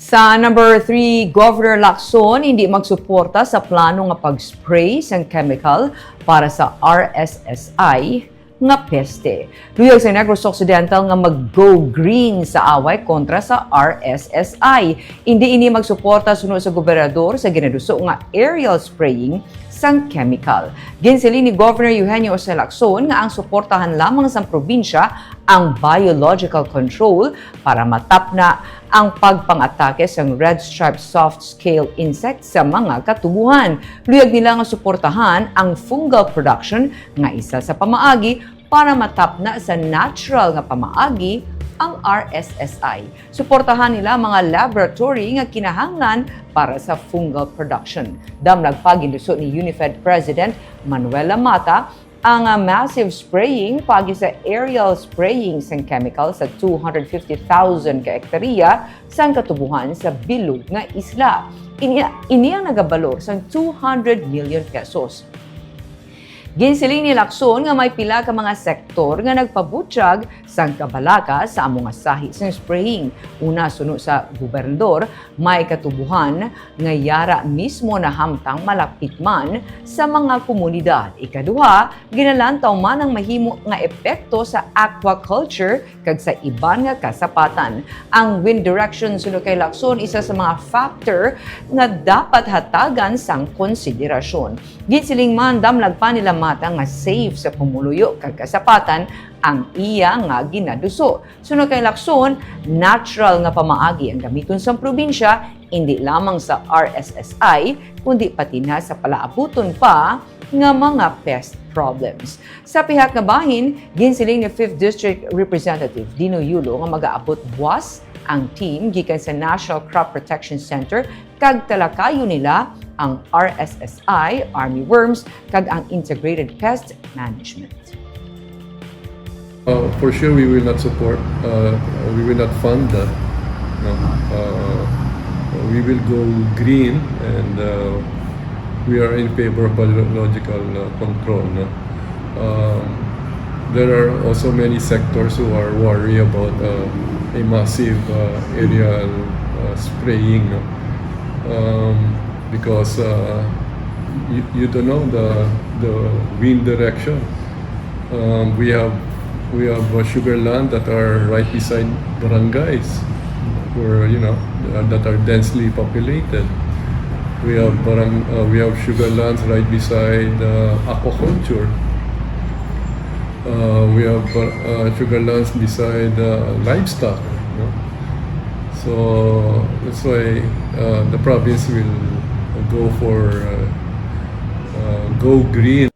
Sa number 3, Gov Lacson hindi magsuporta sa plano nga pag-spray sang kemikal para sa RSSI nga peste. Luyag sa Negros Occidental nga mag-go green sa away kontra sa RSSI. Hindi ini magsuporta sunod sa gobernador sa ginaduso nga aerial spraying sang kemikal. Ginsili ni Governor Eugenio Lacson nga ang suportahan lamang sa probinsya ang biological control para matapna ang pagpang-atake sa red striped soft-scale insect sa mga katubuhan. Luyag nila nga suportahan ang fungal production nga isa sa pamaagi para matapna sa natural nga pamaagi ang RSSI. Suportahan nila mga laboratory nga kinahanglan para sa fungal production. Damlag paginduso ni Unified President Manuela Mata ang massive spraying pagi sa aerial spraying sang chemical sa 250,000 ka hektarya sang katubuhan sa bilog nga isla. Ini ang nagabalor sang 200 million pesos. Ginsiling ni Lacson nga may pila ka mga sektor nga nagpabutyag sang kabalaka sa among sahi sang spraying. Una suno sa gobernador, may katubuhan nga yara mismo na hamtang malapit man sa mga komunidad. Ikaduha, ginalantaw man ang mahimo nga epekto sa aquaculture kag sa iban nga kasapatan. Ang wind direction suno kay Lacson isa sa mga factor nga dapat hatagan sang konsiderasyon. Ginsiling man damlag pa nila Mata nga safe sa pumuluyo kag kasapatan ang iya nga ginaduso. Sunod kay Lacson, natural nga pamaagi ang gamiton sa probinsya, hindi lamang sa RSSI, kundi pati na sa palaabuton pa nga mga pest problems. Sa pihak nga bahin, ginsiling ni 5th District Representative Dino Yulo nga mag-aabot buwas ang team gikan sa National Crop Protection Center kag talakayo nila ang RSSI, army worms, kag ang integrated pest management. For sure, we will not support, we will not fund that. No? We will go green and we are in favor of biological control. No? There are also many sectors who are worried about a massive aerial spraying. No? Because you don't know the wind direction. We have sugar land that are right beside barangays, where that are densely populated. We have sugar lands right beside aquaculture. We have sugar lands beside livestock. So that's why the province will go for go green.